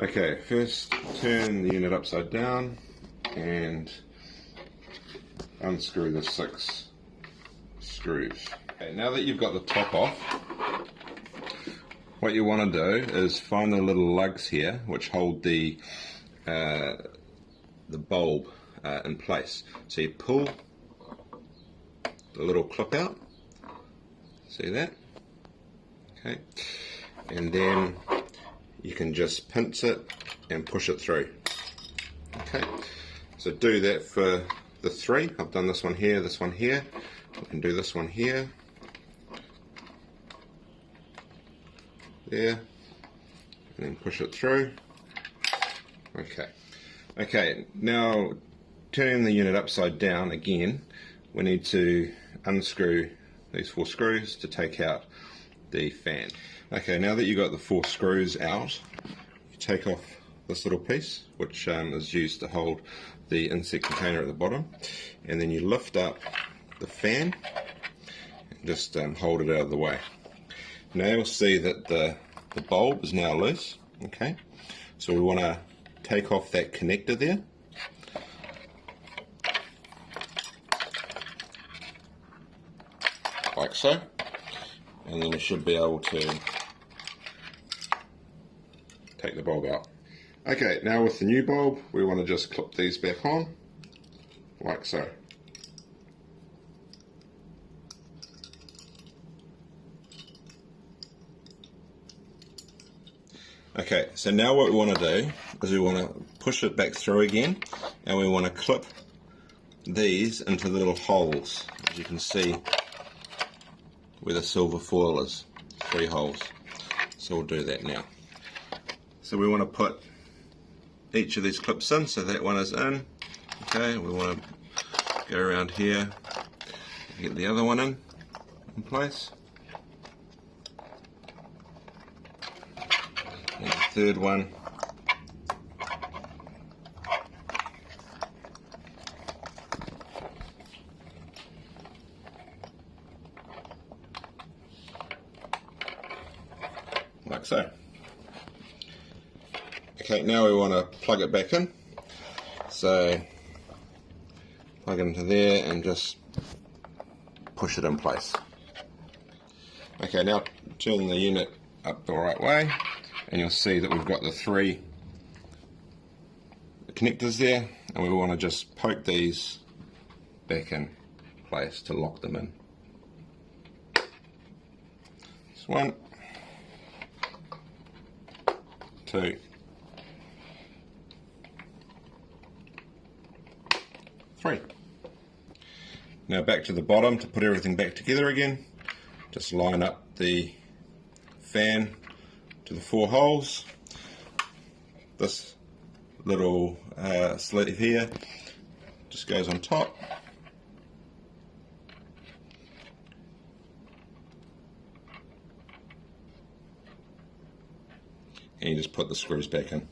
Okay, first turn the unit upside down and unscrew the 6 screws. Okay, now that you've got the top off, what you want to do is find the little lugs here which hold the bulb in place. So you pull the little clip out, see that? Okay, and then you can just pinch it and push it through. Okay, so do that for the 3. I've done this one here, I can do this one here, there, and then push it through. Okay, now turning the unit upside down again, we need to unscrew these 4 screws to take out the fan. Okay, now that you've got the 4 screws out, you take off this little piece which is used to hold the inset container at the bottom, and then you lift up the fan and just hold it out of the way. Now you'll see that the bulb is now loose. Okay, so we want to take off that connector there. Like so, and then you should be able to take the bulb out. Okay, now with the new bulb, we want to just clip these back on, like so. Okay, so now what we want to do is we want to push it back through again, and we want to clip these into the little holes, as you can see where the silver foil is, 3 holes. So we'll do that now. So we want to put each of these clips in, so that one is in. Okay, we want to go around here and get the other one in place. And the third one. Like so. Okay, now we want to plug it back in. So plug it into there and just push it in place. Okay, now turn the unit up the right way, and you'll see that we've got the 3 connectors there, and we want to just poke these back in place to lock them in. This 1, 2, 3. Now back to the bottom to put everything back together again. Just line up the fan to the 4 holes. This little sleeve here just goes on top. And you just put the screws back in.